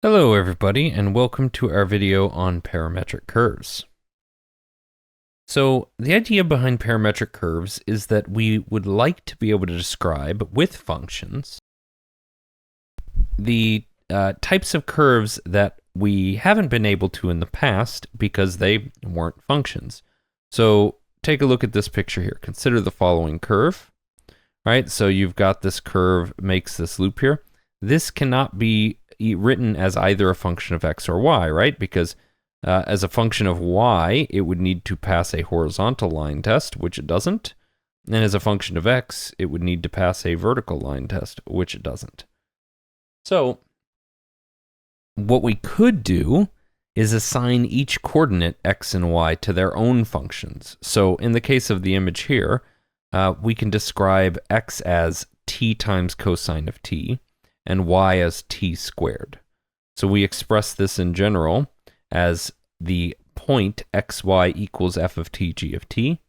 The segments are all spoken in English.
Hello everybody, and welcome to our video on parametric curves. So the idea behind parametric curves is that we would like to be able to describe with functions the types of curves that we haven't been able to in the past because they weren't functions. So take a look at this picture here. Consider the following curve, right? So you've got this curve makes this loop here. This cannot be written as either a function of x or y, right? Because as a function of y, it would need to pass a horizontal line test, which it doesn't. And as a function of x, it would need to pass a vertical line test, which it doesn't. So what we could do is assign each coordinate x and y to their own functions. So in the case of the image here, we can describe x as t times cosine of t, and y as t squared. So we express this in general as the point xy equals f of t g of t,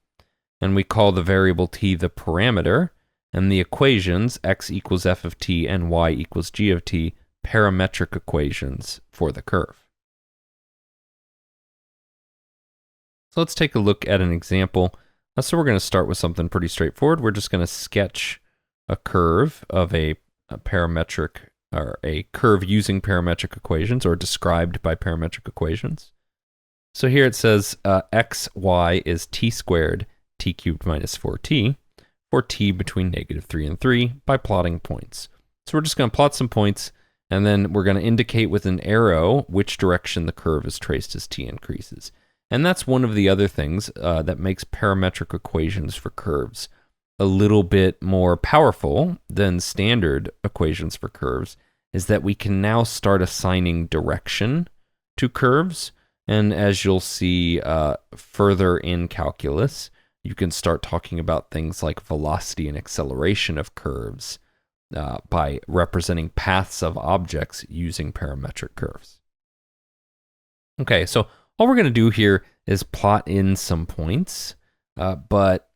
and we call the variable t the parameter, and the equations x equals f of t and y equals g of t parametric equations for the curve. So let's take a look at an example. So we're going to start with something pretty straightforward. We're just going to sketch a curve of a parametric, or a curve using parametric equations, or described by parametric equations. So here it says xy is t squared t cubed minus 4t for t between -3 and 3 by plotting points. So we're just going to plot some points, and then we're going to indicate with an arrow which direction the curve is traced as t increases. And that's one of the other things that makes parametric equations for curves a little bit more powerful than standard equations for curves, is that we can now start assigning direction to curves. And as you'll see further in calculus, you can start talking about things like velocity and acceleration of curves by representing paths of objects using parametric curves. Okay, so all we're going to do here is plot in some points, but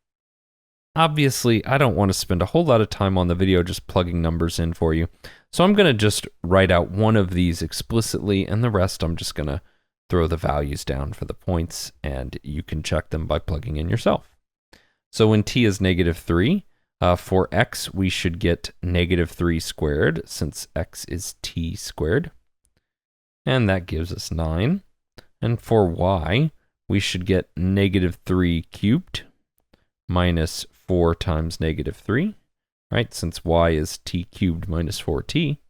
obviously, I don't want to spend a whole lot of time on the video just plugging numbers in for you. So I'm going to just write out one of these explicitly, and the rest I'm just going to throw the values down for the points, and you can check them by plugging in yourself. So when t is -3, for x, we should get -3 squared, since x is t squared. And that gives us 9. And for y, we should get -3 cubed minus 4 times -3, right? Since y is t cubed minus 4t.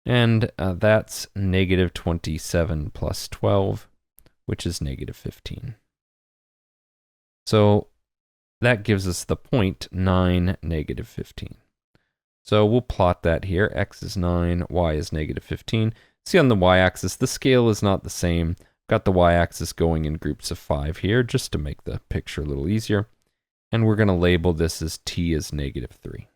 And that's -27 plus 12, which is -15. So that gives us the point 9, -15. So we'll plot that here. X is 9, y is -15. See on the y-axis, the scale is not the same. Got the y-axis going in groups of 5 here, just to make the picture a little easier. And we're going to label this as t is -3.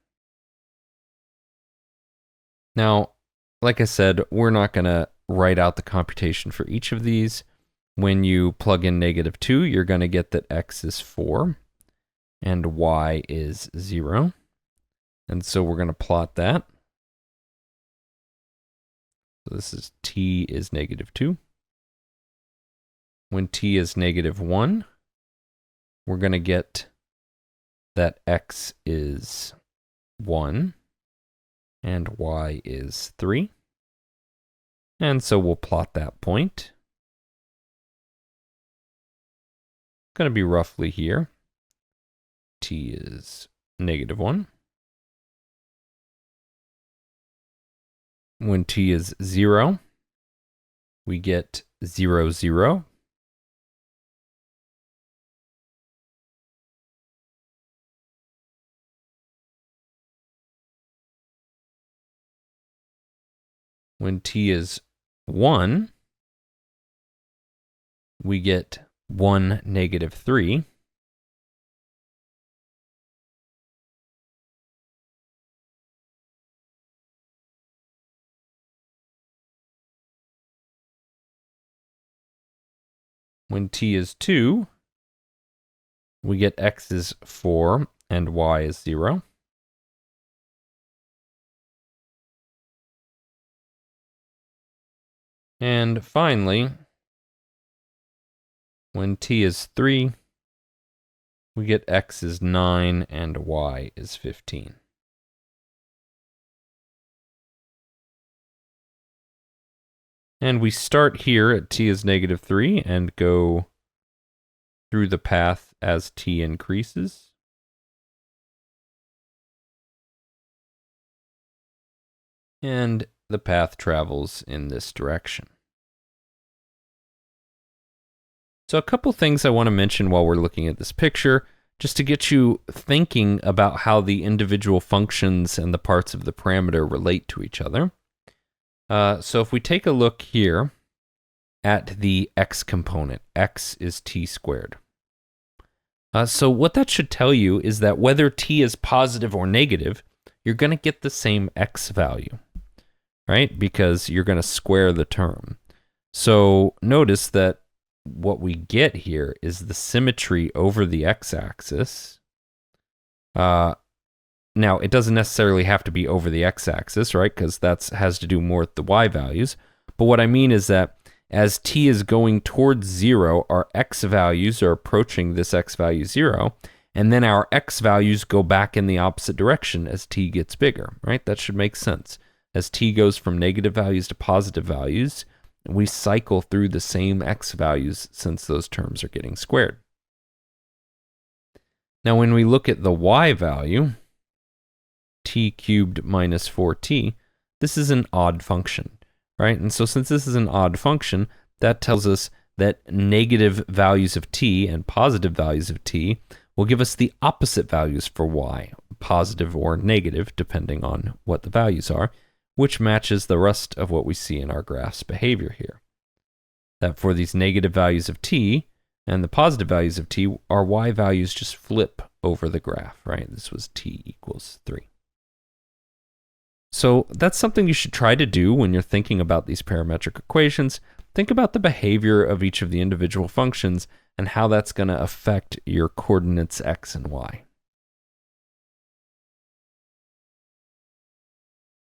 Now, like I said, we're not going to write out the computation for each of these. When you plug in -2, you're going to get that x is 4 and y is 0. And so we're going to plot that. So this is t is -2. When t is -1, we're going to get that x is 1 and y is 3. And so we'll plot that point. It's going to be roughly here. T is -1. When t is 0, we get 0, 0. When t is 1, we get 1, -3. When t is 2, we get x is 4 and y is 0. And finally, when t is 3, we get x is 9 and y is 15. And we start here at t is -3 and go through the path as t increases. And the path travels in this direction. So a couple things I want to mention while we're looking at this picture, just to get you thinking about how the individual functions and the parts of the parameter relate to each other. So if we take a look here at the x component, x is t squared. So what that should tell you is that whether t is positive or negative, you're going to get the same x value, right? Because you're going to square the term. So notice that what we get here is the symmetry over the x-axis. Now, it doesn't necessarily have to be over the x-axis, right? Because that has to do more with the y values. But what I mean is that as t is going towards 0, our x values are approaching this x value 0, and then our x values go back in the opposite direction as t gets bigger, right? That should make sense. As t goes from negative values to positive values, we cycle through the same x values since those terms are getting squared. Now, when we look at the y value, t cubed minus 4t, this is an odd function, right? And so since this is an odd function, that tells us that negative values of t and positive values of t will give us the opposite values for y, positive or negative, depending on what the values are, which matches the rest of what we see in our graph's behavior here. That for these negative values of t and the positive values of t, our y values just flip over the graph, right? This was t equals 3. So that's something you should try to do when you're thinking about these parametric equations. Think about the behavior of each of the individual functions and how that's going to affect your coordinates x and y.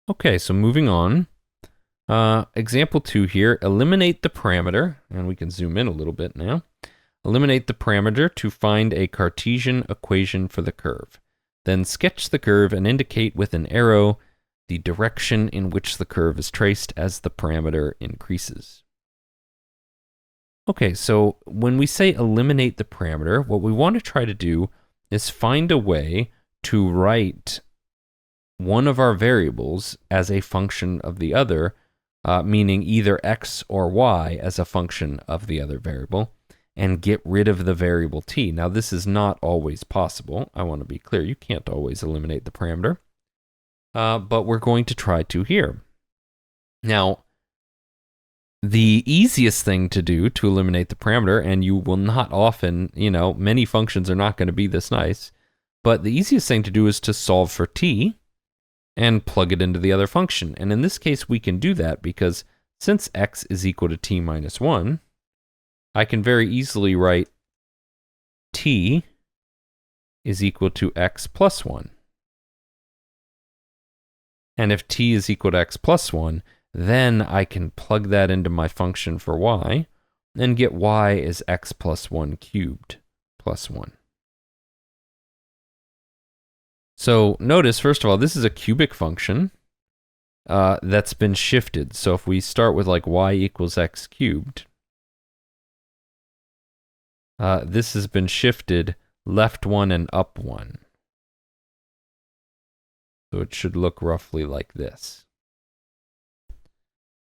Okay, so moving on. Example 2 here, eliminate the parameter, and we can zoom in a little bit now. Eliminate the parameter to find a Cartesian equation for the curve. Then sketch the curve and indicate with an arrow the direction in which the curve is traced as the parameter increases. Okay, so when we say eliminate the parameter, what we want to try to do is find a way to write one of our variables as a function of the other, meaning either x or y as a function of the other variable, and get rid of the variable t. Now, this is not always possible. I want to be clear. You can't always eliminate the parameter, but we're going to try to here. Now, the easiest thing to do to eliminate the parameter, and you will not often, many functions are not going to be this nice, but the easiest thing to do is to solve for t and plug it into the other function. And in this case, we can do that because since x is equal to t minus 1, I can very easily write t is equal to x plus 1. And if t is equal to x plus 1, then I can plug that into my function for y and get y is x plus 1 cubed plus 1. So notice, first of all, this is a cubic function that's been shifted. So if we start with like y equals x cubed, this has been shifted left 1 and up 1. So it should look roughly like this.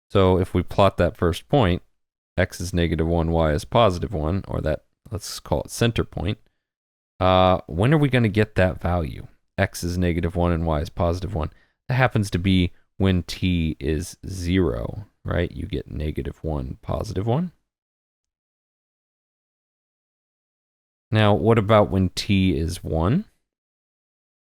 So if we plot that first point, x is -1, y is +1, or that, let's call it center point, when are we going to get that value? X is -1 and y is +1. That happens to be when t is 0, right? You get -1, +1. Now, what about when t is 1?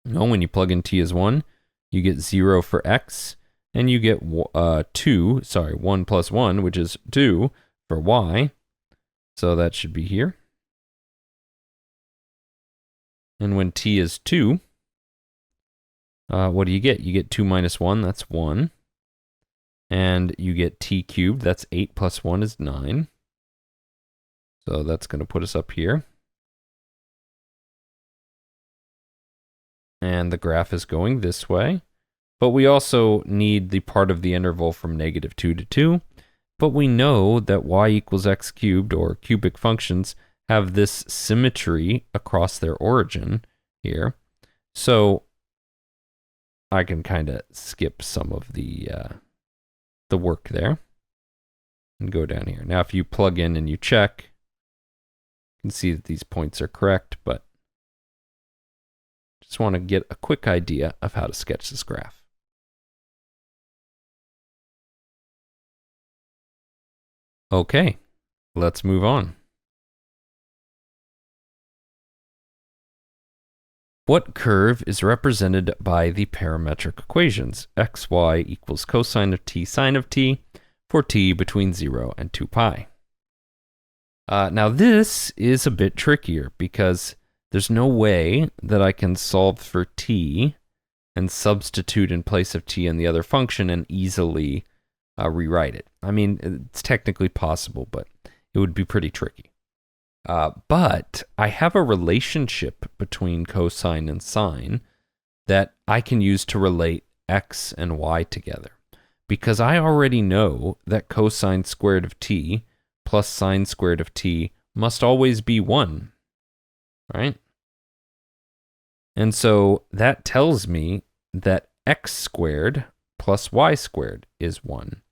No, when you plug in t as 1, you get 0 for x, and you get 1 plus 1, which is 2 for y. So that should be here. And when t is 2, what do you get? You get 2 minus 1, that's 1. And you get t cubed. That's 8 plus 1 is 9. So that's going to put us up here. And the graph is going this way. But we also need the part of the interval from -2 to 2. But we know that y equals x cubed, or cubic functions, have this symmetry across their origin here. So I can kind of skip some of the work there and go down here. Now, if you plug in and you check, you can see that these points are correct, but just want to get a quick idea of how to sketch this graph. Okay, let's move on. What curve is represented by the parametric equations? xy equals cosine of t sine of t for t between 0 and 2 pi. Now this is a bit trickier because there's no way that I can solve for t and substitute in place of t in the other function and easily rewrite it. I mean, it's technically possible, but it would be pretty tricky. But I have a relationship between cosine and sine that I can use to relate x and y together. Because I already know that cosine squared of t plus sine squared of t must always be 1, right? And so that tells me that x squared plus y squared is 1,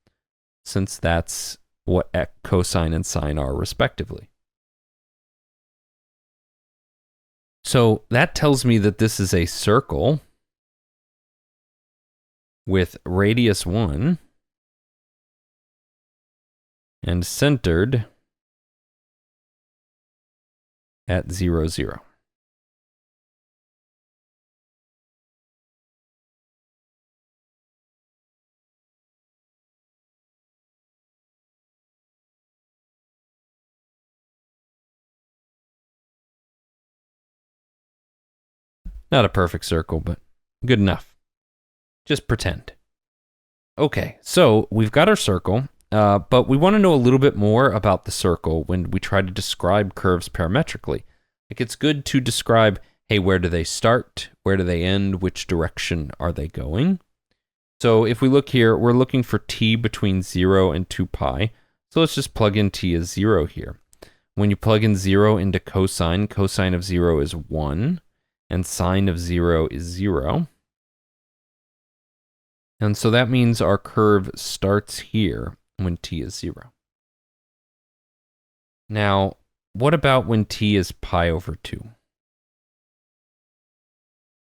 since that's what cosine and sine are respectively. So that tells me that this is a circle with radius 1 and centered at 0, 0. Not a perfect circle, but good enough. Just pretend. Okay, so we've got our circle, but we want to know a little bit more about the circle when we try to describe curves parametrically. Like, it's good to describe, hey, where do they start? Where do they end? Which direction are they going? So if we look here, we're looking for t between 0 and 2 pi. So let's just plug in t as 0 here. When you plug in 0 into cosine, cosine of 0 is 1. And sine of 0 is 0. And so that means our curve starts here when t is 0. Now, what about when t is pi over 2?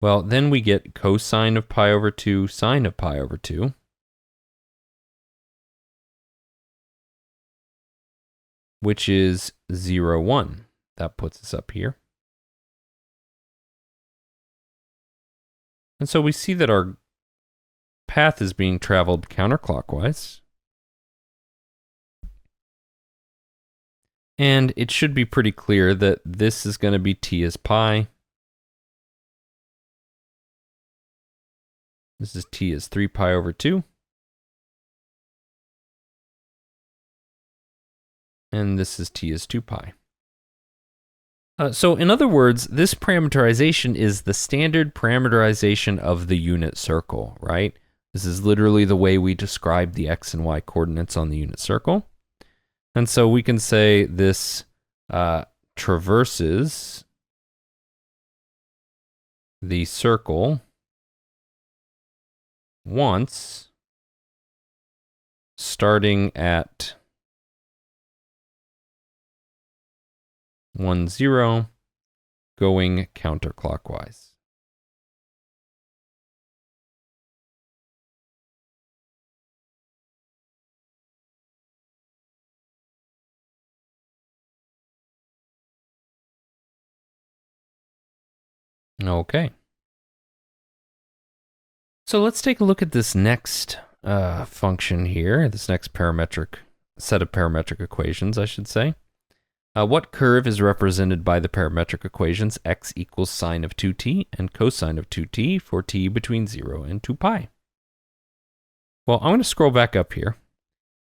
Well, then we get cosine of pi over 2, sine of pi over 2. Which is 0, 1. That puts us up here. And so we see that our path is being traveled counterclockwise. And it should be pretty clear that this is going to be t as pi. This is t as 3 pi over 2. And this is t as 2 pi. So in other words, this parameterization is the standard parameterization of the unit circle, right? This is literally the way we describe the x and y coordinates on the unit circle. And so we can say this traverses the circle once, starting at 1, 0, going counterclockwise. Okay. So let's take a look at this next function here, this next set of parametric equations, I should say. What curve is represented by the parametric equations x equals sine of 2t and cosine of 2t for t between 0 and 2 pi? Well, I'm going to scroll back up here.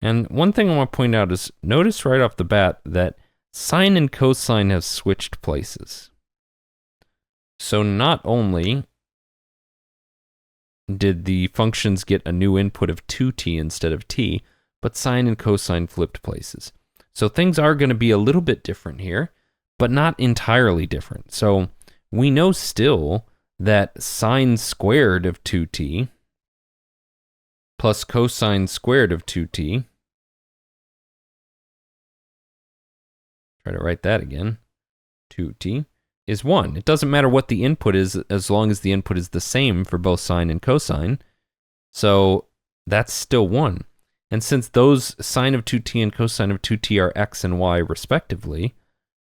And one thing I want to point out is notice right off the bat that sine and cosine have switched places. So not only did the functions get a new input of 2t instead of t, but sine and cosine flipped places. So things are going to be a little bit different here, but not entirely different. So we know still that sine squared of 2t plus cosine squared of 2t, try to write that again, 2t, is 1. It doesn't matter what the input is as long as the input is the same for both sine and cosine. So that's still 1. And since those sine of 2t and cosine of 2t are x and y respectively,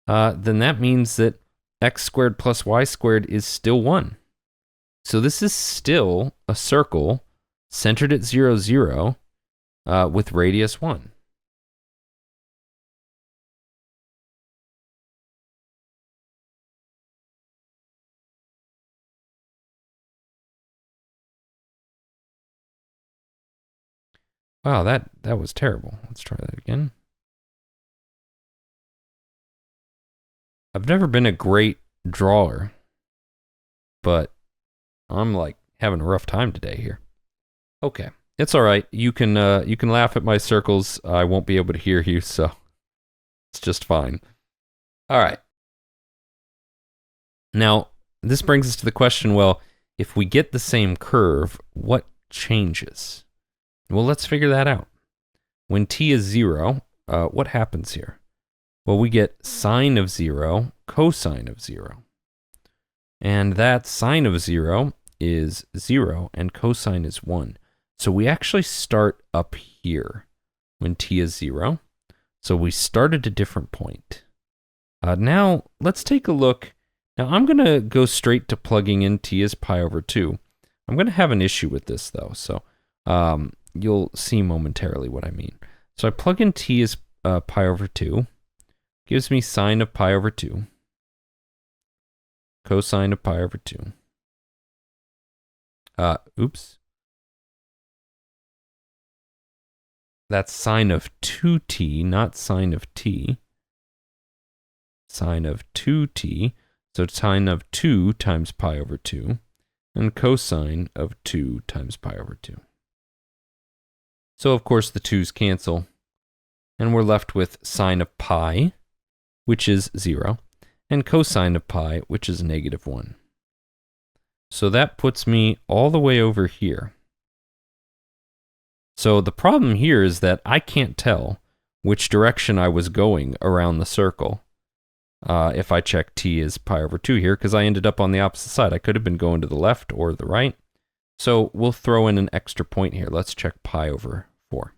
then that means that x squared plus y squared is still 1. So this is still a circle centered at 0, 0, with radius 1. Wow, that was terrible. Let's try that again. I've never been a great drawer, but I'm like having a rough time today here. Okay, it's all right. You can laugh at my circles. I won't be able to hear you, so it's just fine. All right. Now, this brings us to the question, well, if we get the same curve, what changes? Well, let's figure that out. When t is 0, what happens here? Well, we get sine of 0, cosine of 0. And that sine of 0 is 0 and cosine is 1. So we actually start up here when t is 0. So we start at a different point. Now, let's take a look. Now, I'm going to go straight to plugging in t as pi over 2. I'm going to have an issue with this, though. So you'll see momentarily what I mean. So I plug in t as pi over 2. Gives me sine of pi over 2. Cosine of pi over 2. Oops. That's sine of 2t, not sine of t. Sine of 2t, so sine of 2 times pi over 2, and cosine of 2 times pi over 2. So, of course, the 2's cancel, and we're left with sine of pi, which is 0, and cosine of pi, which is negative 1. So that puts me all the way over here. So the problem here is that I can't tell which direction I was going around the circle if I check t as pi over 2 here, because I ended up on the opposite side. I could have been going to the left or the right. So we'll throw in an extra point here. Let's check pi over 4.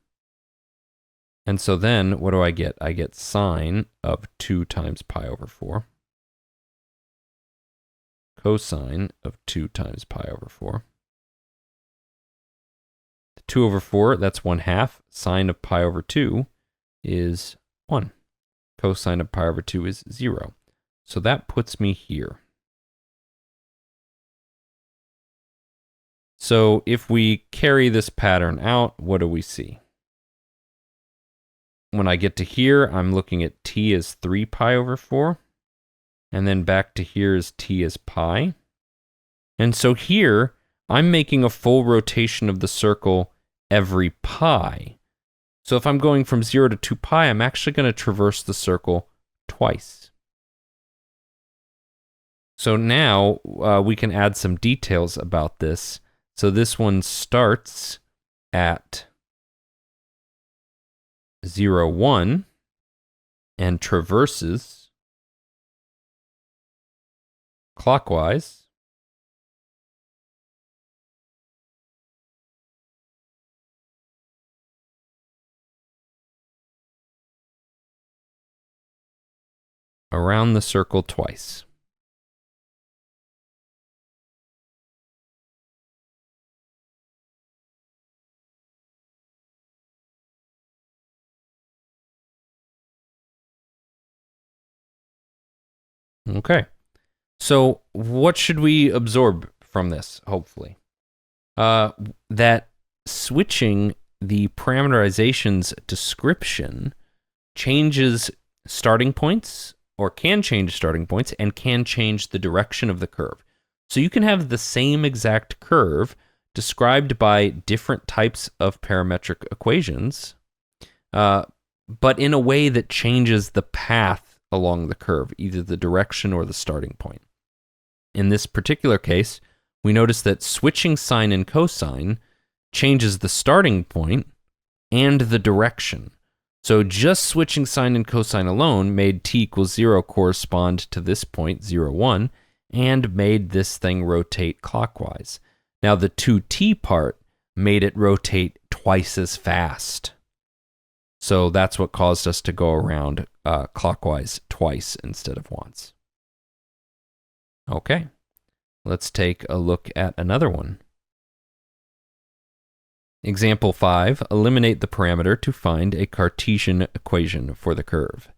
And so then what do I get? I get sine of 2 times pi over 4. Cosine of 2 times pi over 4. 2 over 4, that's 1/2. Sine of pi over 2 is 1. Cosine of pi over 2 is 0. So that puts me here. So if we carry this pattern out, what do we see? When I get to here, I'm looking at t as 3 pi over 4. And then back to here is t as pi. And so here, I'm making a full rotation of the circle every pi. So if I'm going from 0 to 2 pi, I'm actually going to traverse the circle twice. So now we can add some details about this. So this one starts at 0, 1 and traverses clockwise around the circle twice. Okay. So what should we absorb from this, hopefully? That switching the parameterization's description changes starting points, or can change starting points, and can change the direction of the curve. So you can have the same exact curve described by different types of parametric equations, but in a way that changes the path along the curve, either the direction or the starting point. In this particular case, we notice that switching sine and cosine changes the starting point and the direction. So just switching sine and cosine alone made t equals 0 correspond to this point, 0, 1, and made this thing rotate clockwise. Now the 2t part made it rotate twice as fast. So that's what caused us to go around clockwise twice instead of once. Okay, let's take a look at another one. Example 5, eliminate the parameter to find a Cartesian equation for the curve.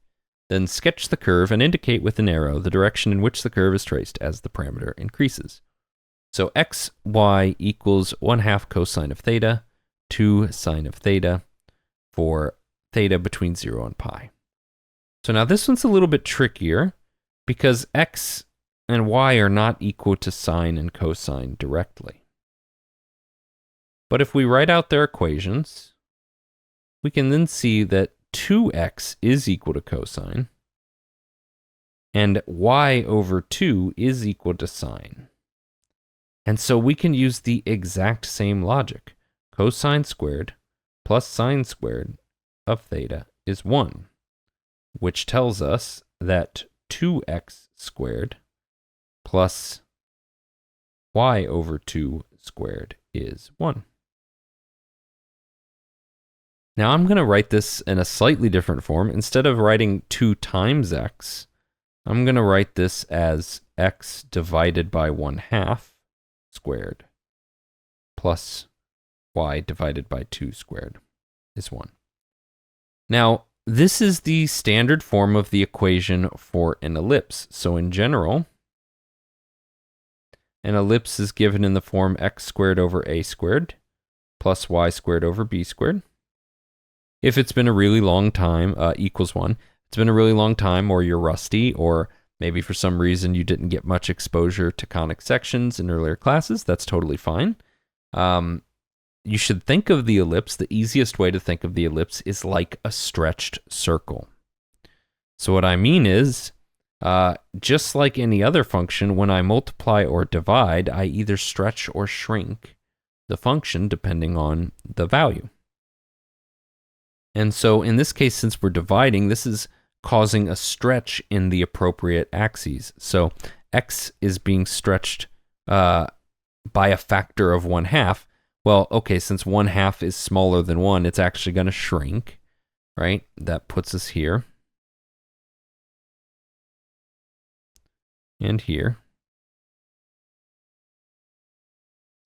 Then sketch the curve and indicate with an arrow the direction in which the curve is traced as the parameter increases. So x, y equals 1/2 cosine of theta, 2 sine of theta, for theta between 0 and pi. So now this one's a little bit trickier because x and y are not equal to sine and cosine directly. But if we write out their equations, we can then see that 2x is equal to cosine, and y over 2 is equal to sine. And so we can use the exact same logic. Cosine squared plus sine squared of theta is 1, which tells us that 2x squared plus y over 2 squared is 1. Now I'm going to write this in a slightly different form. Instead of writing 2 times x, I'm going to write this as x divided by 1/2 squared plus y divided by 2 squared is 1. Now, this is the standard form of the equation for an ellipse. So in general, an ellipse is given in the form x squared over a squared plus y squared over b squared. If it's been a really long time, equals 1. It's been a really long time, or you're rusty, or maybe for some reason you didn't get much exposure to conic sections in earlier classes, that's totally fine. You should think of the ellipse, the easiest way to think of the ellipse is like a stretched circle. So what I mean is, just like any other function, when I multiply or divide, I either stretch or shrink the function depending on the value. And so in this case, since we're dividing, this is causing a stretch in the appropriate axes. So x is being stretched by a factor of 1/2. Well, okay, since 1/2 is smaller than 1, it's actually going to shrink, right? That puts us here. And here.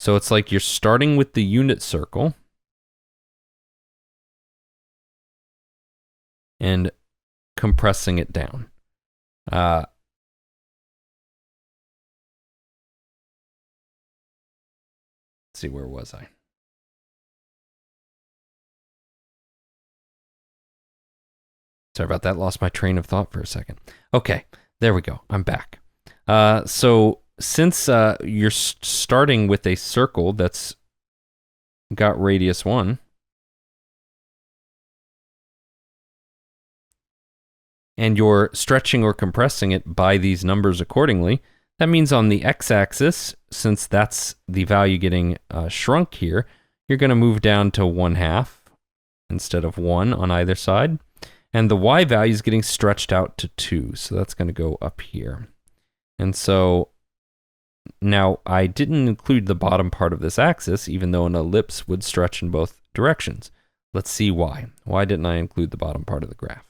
So it's like you're starting with the unit circle and compressing it down. Let's see, where was I? Sorry about that, lost my train of thought for a second. Okay, there we go, I'm back. So since you're starting with a circle that's got radius 1, and you're stretching or compressing it by these numbers accordingly, that means on the x-axis, since that's the value getting shrunk here, you're going to move down to 1/2 instead of 1 on either side. And the y value is getting stretched out to 2, so that's going to go up here. And so now I didn't include the bottom part of this axis, even though an ellipse would stretch in both directions. Let's see why. Why didn't I include the bottom part of the graph?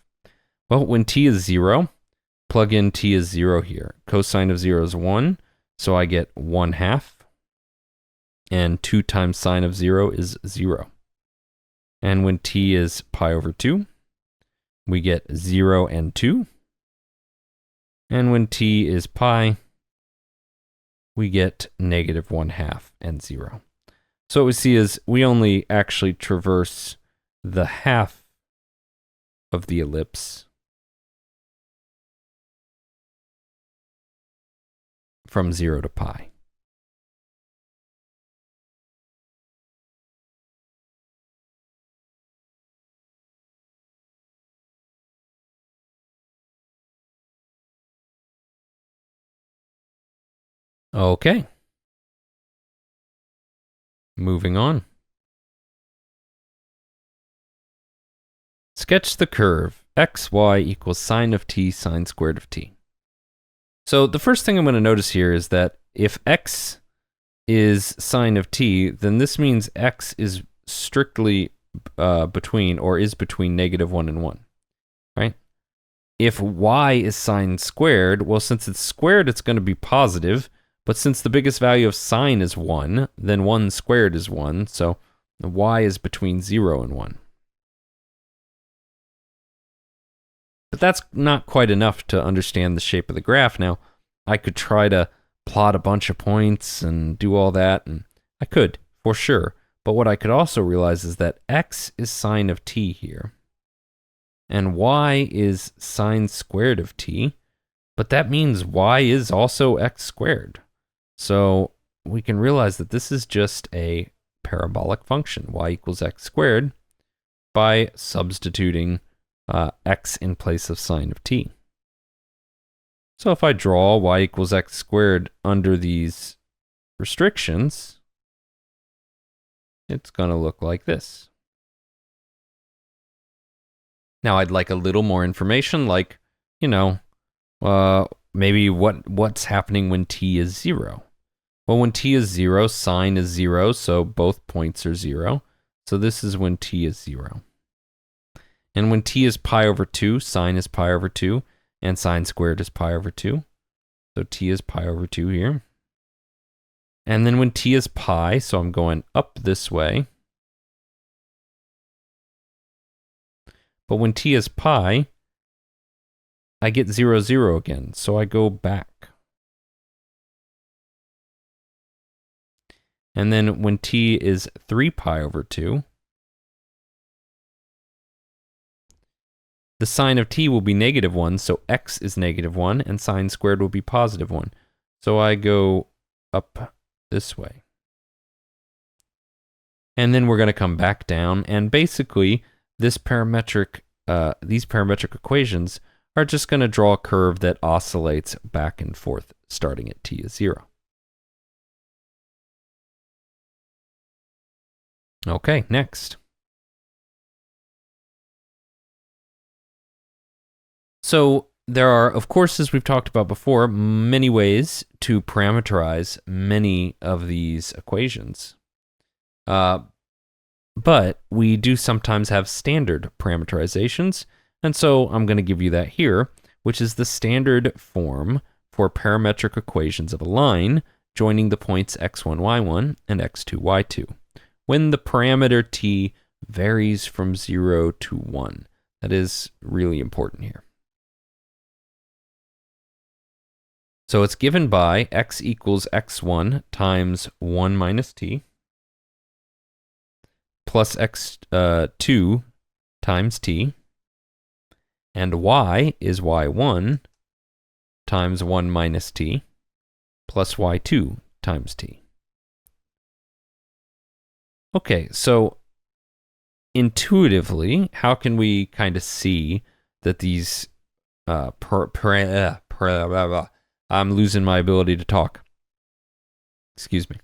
Well, when t is 0, plug in t is 0 here. Cosine of 0 is 1, so I get 1/2. And 2 times sine of 0 is 0. And when t is pi over 2, we get 0 and 2. And when t is pi, we get negative 1/2 and 0. So what we see is we only actually traverse the half of the ellipse from 0 to pi. Okay. Moving on. Sketch the curve xy equals sine of t sine squared of t. So the first thing I'm going to notice here is that if x is sine of t, then this means x is strictly between -1 and 1, right? If y is sine squared, well, since it's squared, it's going to be positive, but since the biggest value of sine is 1, then 1 squared is 1, so y is between 0 and 1. But that's not quite enough to understand the shape of the graph. Now, I could try to plot a bunch of points and do all that, and I could, for sure. But what I could also realize is that x is sine of t here, and y is sine squared of t, but that means y is also x squared. So we can realize that this is just a parabolic function, y equals x squared, by substituting x in place of sine of t. So if I draw y equals x squared under these restrictions, it's going to look like this. Now I'd like a little more information, like, maybe what's happening when t is 0. Well, when t is 0, sine is 0, so both points are 0. So this is when t is 0. And when t is pi over 2, sine is pi over 2, and sine squared is pi over 2. So t is pi over 2 here. And then when t is pi, so I'm going up this way. But when t is pi, I get 0, 0 again, so I go back. And then when t is 3 pi over 2, the sine of t will be -1, so x is -1, and sine squared will be +1. So I go up this way. And then we're going to come back down, and basically these parametric equations are just going to draw a curve that oscillates back and forth starting at t is 0. Okay, next. So there are, of course, as we've talked about before, many ways to parameterize many of these equations. But we do sometimes have standard parameterizations, and so I'm going to give you that here, which is the standard form for parametric equations of a line joining the points x1, y1 and x2, y2, when the parameter t varies from 0 to 1. That is really important here. So it's given by x equals x1 times 1 minus t plus x2 times t, and y is y1 times 1 minus t plus y2 times t. Okay, so intuitively, how can we kind of see that these I'm losing my ability to talk. Excuse me.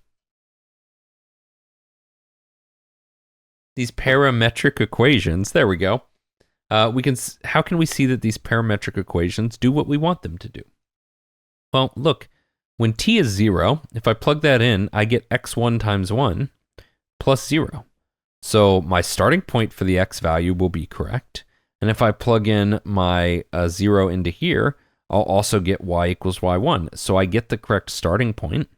These parametric equations, there we go. How can we see that these parametric equations do what we want them to do? Well, look, when t is 0, if I plug that in, I get x1 times 1 plus 0. So my starting point for the x value will be correct. And if I plug in my 0 into here, I'll also get y equals y1. So I get the correct starting point.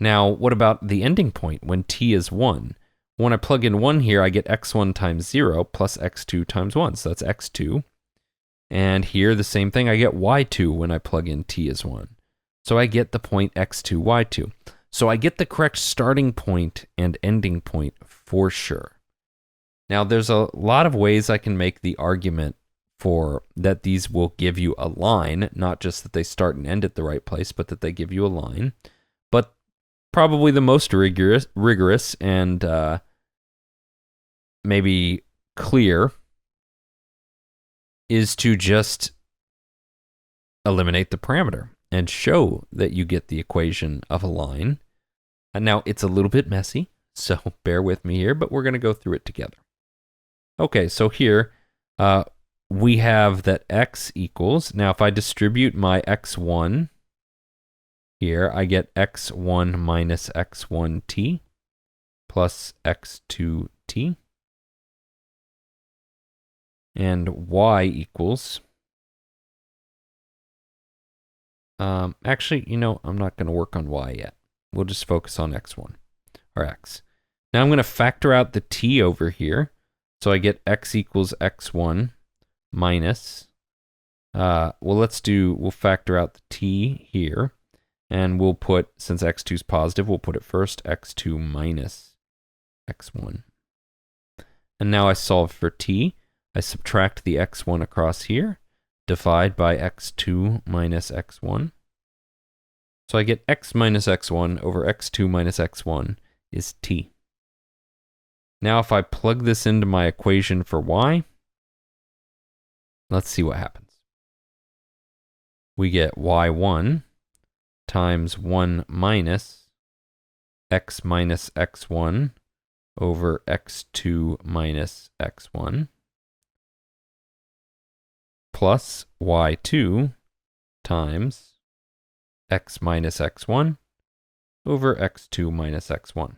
Now, what about the ending point when t is 1? When I plug in 1 here, I get x1 times 0 plus x2 times 1. So that's x2. And here, the same thing, I get y2 when I plug in t as 1. So I get the point x2, y2. So I get the correct starting point and ending point for sure. Now, there's a lot of ways I can make the argument for that these will give you a line, not just that they start and end at the right place, but that they give you a line. But probably the most rigorous and maybe clear is to just eliminate the parameter and show that you get the equation of a line. And now, it's a little bit messy, so bear with me here, but we're going to go through it together. Okay, so here we have that x equals, now if I distribute my x1 here, I get x1 minus x1t plus x2t. And y equals, actually, I'm not going to work on y yet. We'll just focus on x1, or x. Now I'm going to factor out the t over here. So I get x equals x1 minus, we'll factor out the t here. And we'll put, since x2 is positive, we'll put it first, x2 minus x1. And now I solve for t. I subtract the x1 across here, divide by x2 minus x1. So I get x minus x1 over x2 minus x1 is t. Now if I plug this into my equation for y, let's see what happens. We get y1 times 1 minus x1 over x2 minus x1 plus y2 times x minus x1 over x2 minus x1.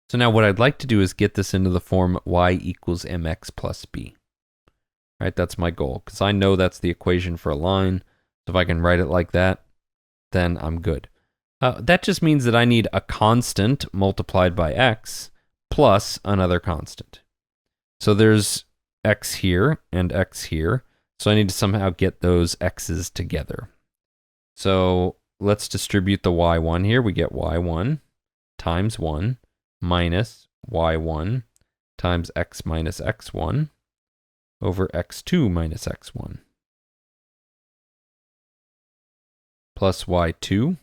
So now what I'd like to do is get this into the form y equals mx plus b. Right, that's my goal, because I know that's the equation for a line. So if I can write it like that, then I'm good. That just means that I need a constant multiplied by x plus another constant. So there's x here and x here. So I need to somehow get those x's together. So let's distribute the y1 here. We get y1 times 1 minus y1 times x minus x1 over x2 minus x1 plus y2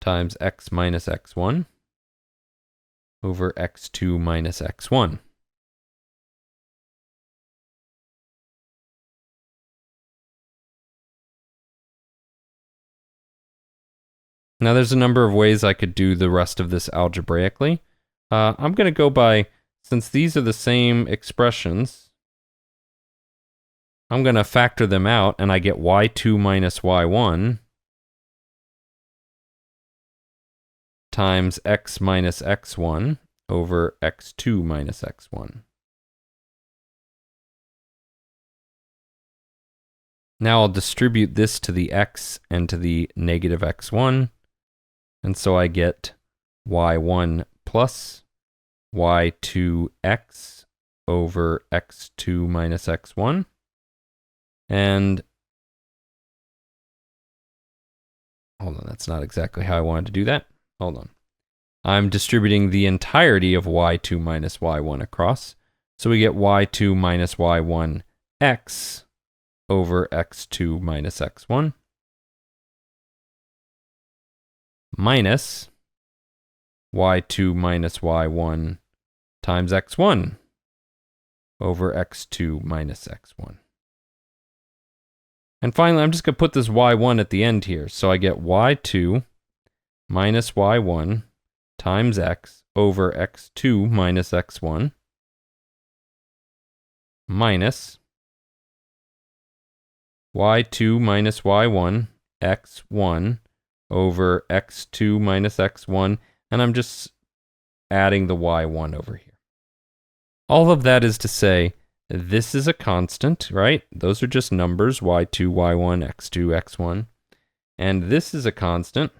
times x minus x1 over x2 minus x1. Now there's a number of ways I could do the rest of this algebraically. I'm going to go by, since these are the same expressions, I'm going to factor them out, and I get y2 minus y1 times x minus x1 over x2 minus x1. Now I'll distribute this to the x and to the negative x1, and so I get y1 plus y2x over x2 minus x1. And hold on, that's not exactly how I wanted to do that. Hold on. I'm distributing the entirety of y2 minus y1 across. So we get y2 minus y1x over x2 minus x1 minus y2 minus y1 times x1 over x2 minus x1. And finally, I'm just going to put this y1 at the end here. So I get y2 minus y1 times x over x2 minus x1 minus y2 minus y1 x1 over x2 minus x1, and I'm just adding the y1 over here. All of that is to say, this is a constant, right? Those are just numbers, y2, y1, x2, x1. And this is a constant.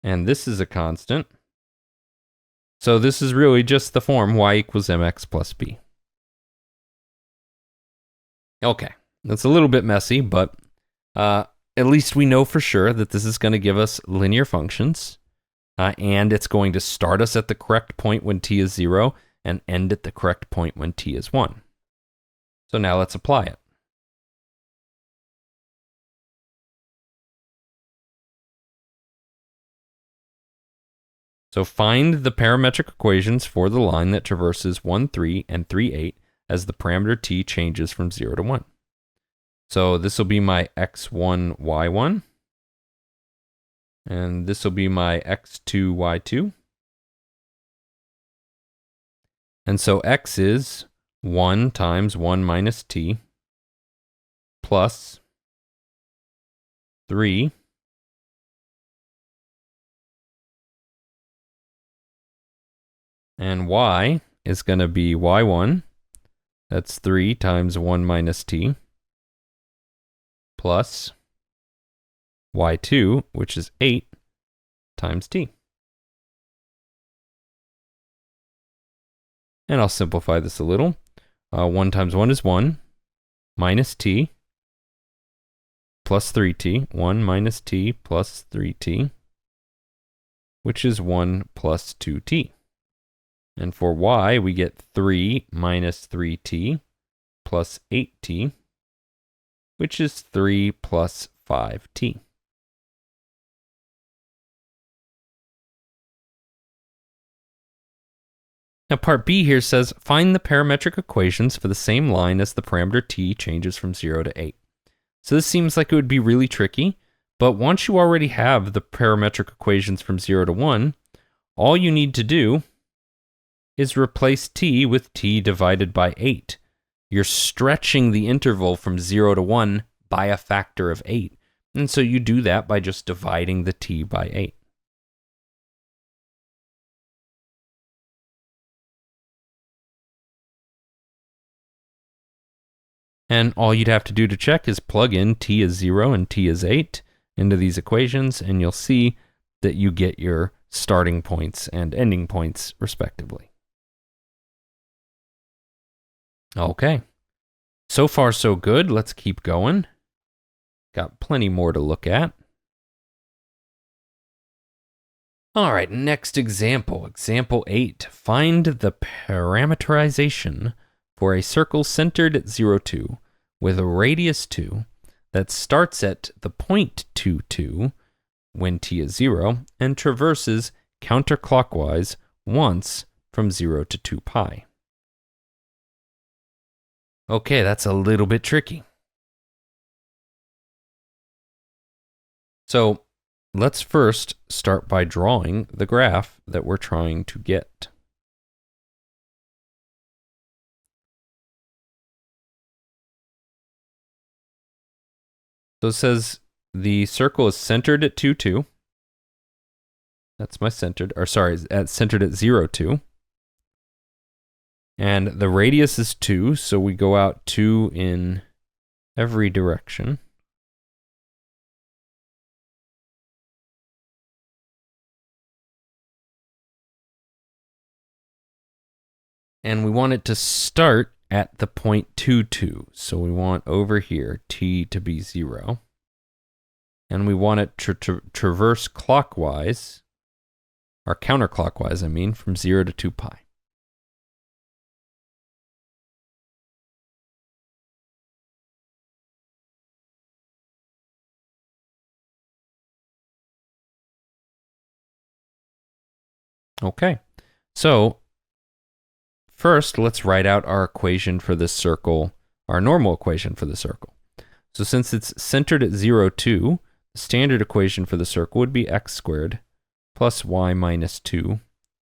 And this is a constant. So this is really just the form y equals mx plus b. Okay, that's a little bit messy, but at least we know for sure that this is going to give us linear functions, and it's going to start us at the correct point when t is 0 and end at the correct point when t is 1. So now let's apply it. So find the parametric equations for the line that traverses 1, 3, and 3, 8 as the parameter t changes from 0 to 1. So this will be my x1, y1. And this will be my x2, y2. And so x is 1 times 1 minus t plus 3 and y is going to be y1. That's 3 times 1 minus t plus y2, which is 8 times t. And I'll simplify this a little. 1 times 1 is 1 minus t plus 3t. 1 minus t plus 3t, which is 1 plus 2t. And for y, we get 3 minus 3t plus 8t, which is 3 plus 5t. Now part B here says, find the parametric equations for the same line as the parameter t changes from 0 to 8. So this seems like it would be really tricky, but once you already have the parametric equations from 0 to 1, all you need to do is replace t with t divided by 8. You're stretching the interval from 0 to 1 by a factor of 8. And so you do that by just dividing the t by 8. And all you'd have to do to check is plug in t is 0 and t is 8 into these equations, and you'll see that you get your starting points and ending points, respectively. Okay. So far, so good. Let's keep going. Got plenty more to look at. All right, next example. Example 8. Find the parameterization for a circle centered at 0, 2 with a radius 2 that starts at the point 2, 2 when t is 0 and traverses counterclockwise once from 0 to 2 pi. Okay, that's a little bit tricky. So let's first start by drawing the graph that we're trying to get. So it says the circle is centered at 2, 2. That's my centered, or sorry, centered at 0, 2. And the radius is 2, so we go out 2 in every direction. And we want it to start at the point 2, 2. So we want over here t to be 0. And we want it to traverse clockwise, or counterclockwise, I mean, from 0 to 2 pi. Okay, so first let's write out our equation for this circle, our normal equation for the circle. So since it's centered at 0, 2, the standard equation for the circle would be x squared plus y minus 2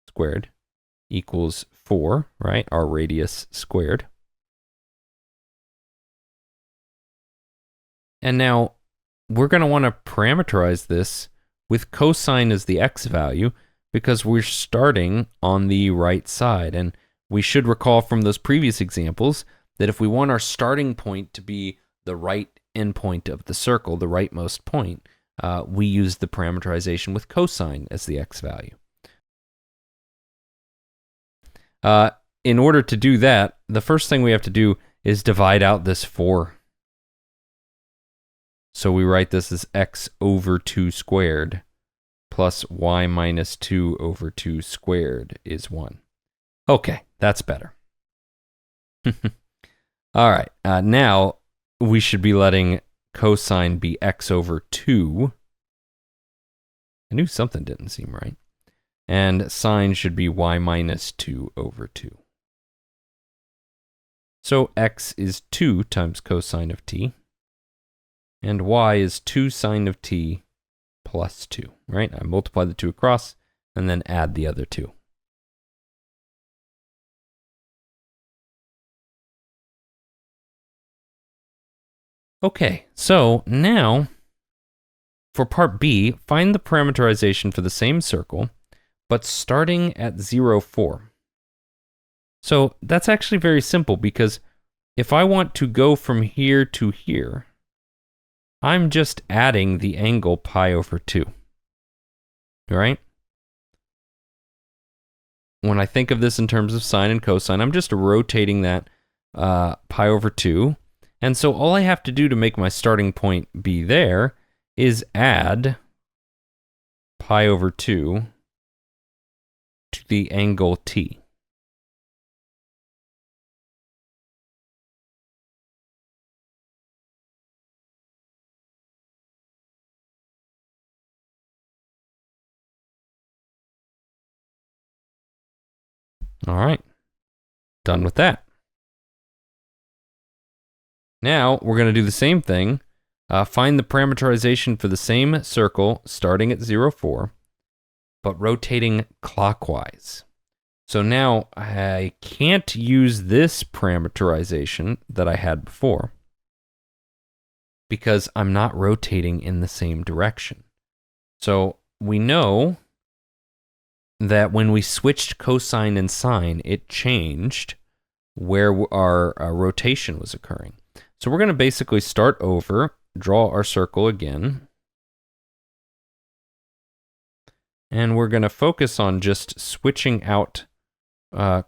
squared equals 4, right? Our radius squared. And now we're going to want to parameterize this with cosine as the x value because we're starting on the right side. And we should recall from those previous examples that if we want our starting point to be the right endpoint of the circle, the rightmost point, we use the parameterization with cosine as the x value. In order to do that, the first thing we have to do is divide out this 4. So we write this as x over 2 squared plus y minus 2 over 2 squared is 1. Okay, that's better. All right, now we should be letting cosine be x over 2. I knew something didn't seem right. And sine should be y minus 2 over 2. So x is 2 times cosine of t, and y is 2 sine of t plus 2, right? I multiply the 2 across, and then add the other 2. Okay, so now, for part B, find the parameterization for the same circle, but starting at 0, 4. So that's actually very simple, because if I want to go from here to here, I'm just adding the angle pi over 2, right? When I think of this in terms of sine and cosine, I'm just rotating that pi over 2. And so all I have to do to make my starting point be there is add pi over 2 to the angle t. All right, done with that. Now we're going to do the same thing. Find the parameterization for the same circle starting at 0, 4, but rotating clockwise. So now I can't use this parameterization that I had before because I'm not rotating in the same direction. So we know that when we switched cosine and sine, it changed where our rotation was occurring. So we're going to basically start over, draw our circle again, and we're going to focus on just switching out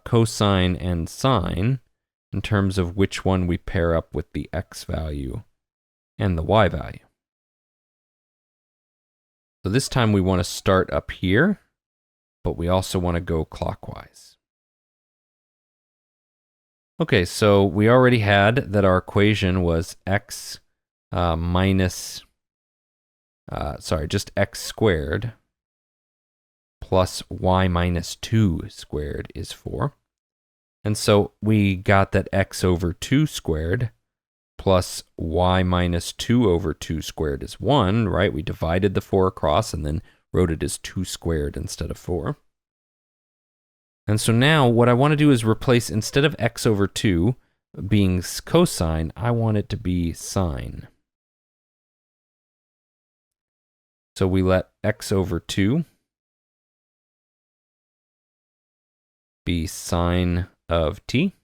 cosine and sine in terms of which one we pair up with the x value and the y value. So this time we want to start up here, but we also want to go clockwise. Okay, so we already had that our equation was x just x squared plus y minus 2 squared is 4. And so we got that x over 2 squared plus y minus 2 over 2 squared is 1, right? We divided the 4 across and then wrote it as 2 squared instead of 4. And so now what I want to do is replace, instead of x over 2 being cosine, I want it to be sine. So we let x over 2 be sine of t,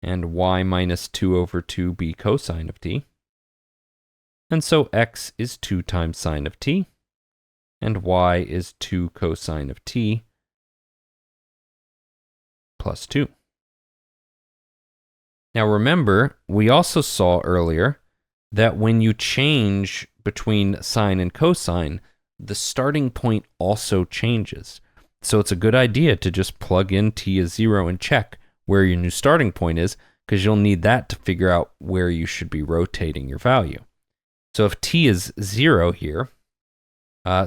and y minus 2 over 2 be cosine of t. And so x is 2 times sine of t, and y is 2 cosine of t plus 2. Now remember, we also saw earlier that when you change between sine and cosine, the starting point also changes. So it's a good idea to just plug in t as 0 and check where your new starting point is, because you'll need that to figure out where you should be rotating your value. So if t is 0 here,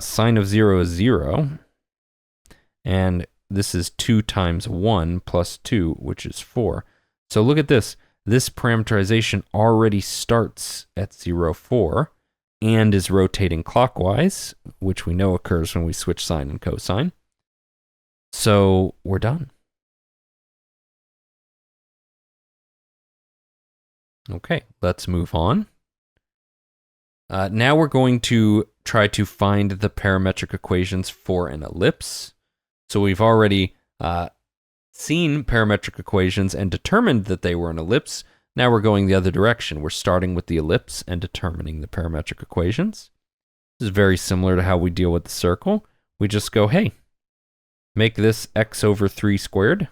sine of 0 is 0, and this is 2 times 1 plus 2, which is 4. So look at this. This parameterization already starts at 0, 4 and is rotating clockwise, which we know occurs when we switch sine and cosine. So we're done. Okay, let's move on. Now we're going to try to find the parametric equations for an ellipse. So we've already seen parametric equations and determined that they were an ellipse. Now we're going the other direction. We're starting with the ellipse and determining the parametric equations. This is very similar to how we deal with the circle. We just go, hey, make this x over 3 squared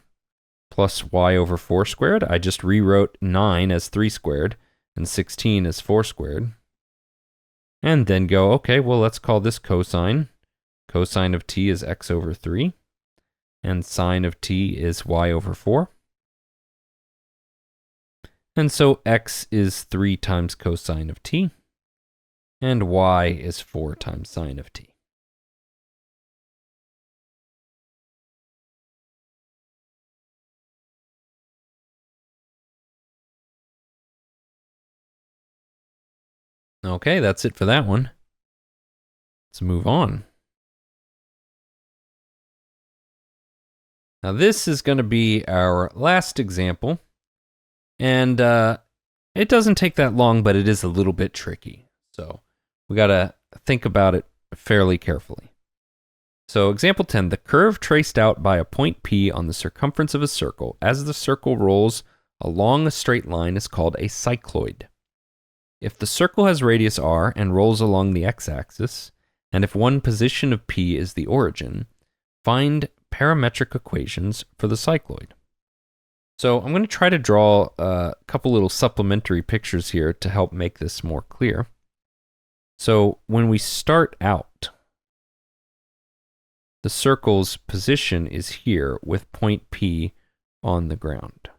plus y over 4 squared. I just rewrote 9 as 3 squared and 16 as 4 squared. And then go, okay, well, let's call this cosine. Cosine of t is x over 3. And sine of t is y over 4. And so x is 3 times cosine of t. And y is 4 times sine of t. Okay, that's it for that one. Let's move on. Now this is going to be our last example. And it doesn't take that long, but it is a little bit tricky. So we got to think about it fairly carefully. So example 10, the curve traced out by a point P on the circumference of a circle as the circle rolls along a straight line is called a cycloid. If the circle has radius r and rolls along the x-axis, and if one position of P is the origin, find parametric equations for the cycloid. So I'm going to try to draw a couple little supplementary pictures here to help make this more clear. So when we start out, the circle's position is here with point P on the ground.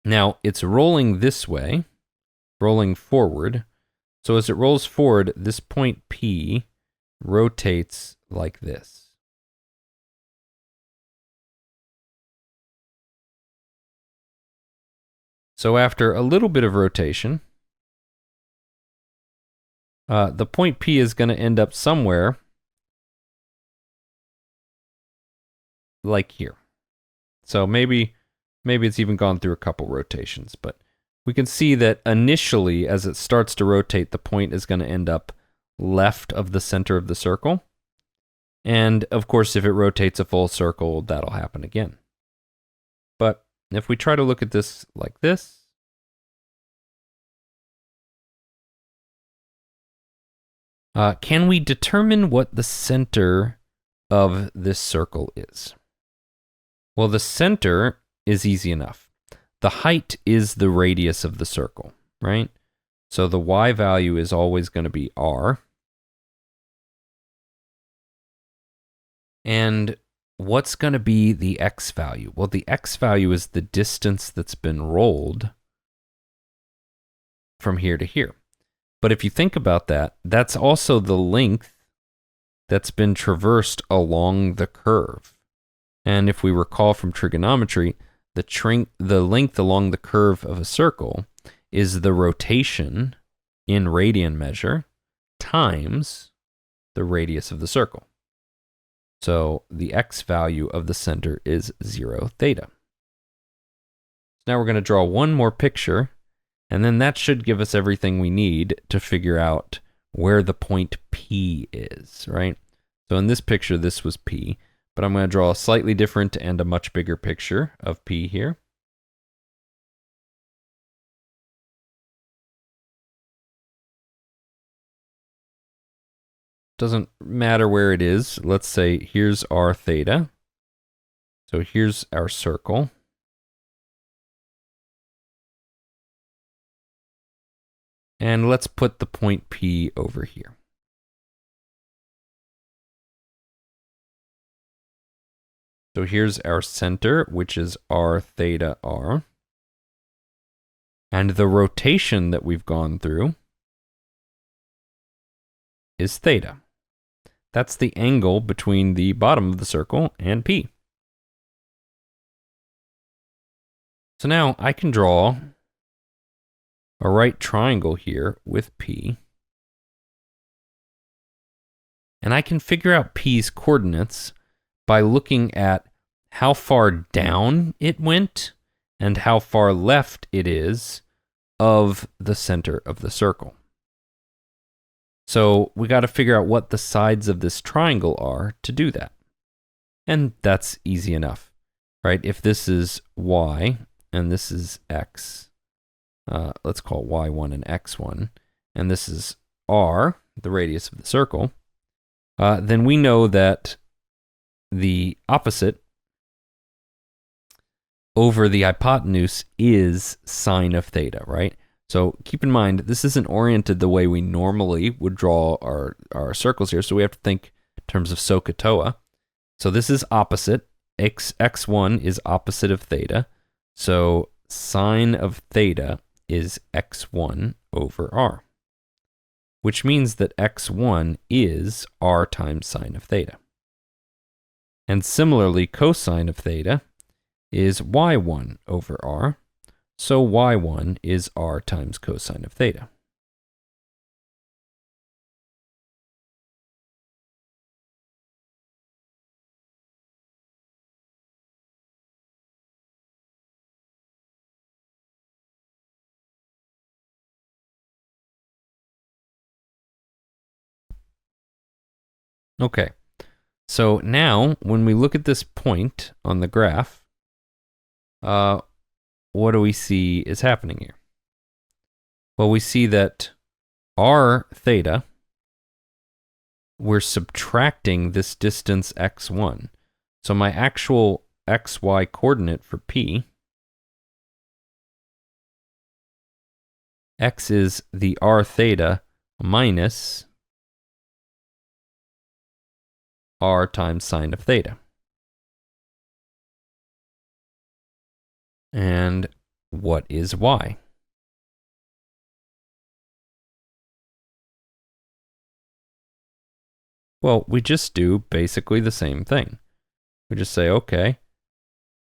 Now it's rolling this way, rolling forward. So as it rolls forward, this point P rotates like this. So after a little bit of rotation, the point P is going to end up somewhere like here. So maybe it's even gone through a couple rotations, but we can see that initially, as it starts to rotate, the point is going to end up left of the center of the circle. And of course, if it rotates a full circle, that'll happen again. But if we try to look at this like this, can we determine what the center of this circle is? Well, the center is easy enough. The height is the radius of the circle, right? So the y value is always going to be r. And what's going to be the x value? Well, the x value is the distance that's been rolled from here to here. But if you think about that, that's also the length that's been traversed along the curve. And if we recall from trigonometry, the length along the curve of a circle is the rotation in radian measure times the radius of the circle. So the x value of the center is 0 theta. Now we're going to draw one more picture, and then that should give us everything we need to figure out where the point P is, right? So in this picture, this was P, but I'm going to draw a slightly different and a much bigger picture of P here. Doesn't matter where it is. Let's say here's r theta. So here's our circle. And let's put the point P over here. So here's our center, which is r theta r. And the rotation that we've gone through is theta. That's the angle between the bottom of the circle and P. So now I can draw a right triangle here with P. And I can figure out P's coordinates by looking at how far down it went and how far left it is of the center of the circle. So we got to figure out what the sides of this triangle are to do that. And that's easy enough, right? If this is y and this is x, let's call it y1 and x1, and this is r, the radius of the circle, then we know that the opposite over the hypotenuse is sine of theta, right? So keep in mind, this isn't oriented the way we normally would draw our circles here. So we have to think in terms of SOHCAHTOA. So this is opposite. X1 is opposite of theta. So sine of theta is x1 over r, which means that x1 is r times sine of theta. And similarly, cosine of theta is y1 over r, so y1 is r times cosine of theta. Okay, so now when we look at this point on the graph, what do we see is happening here? Well, we see that r theta, we're subtracting this distance x1. So my actual xy coordinate for P, x is the r theta minus r times sine of theta. And what is y? Well, we just do basically the same thing. We just say, okay,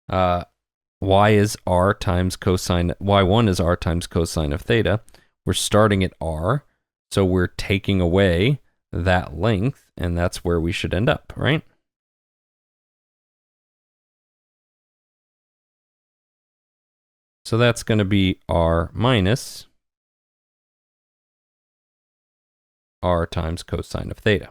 y is r times cosine, y1 is r times cosine of theta. We're starting at r, so we're taking away that length, and that's where we should end up, right? So that's going to be r minus r times cosine of theta.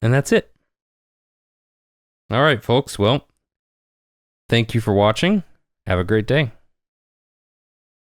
And that's it. All right, folks. Well, thank you for watching. Have a great day.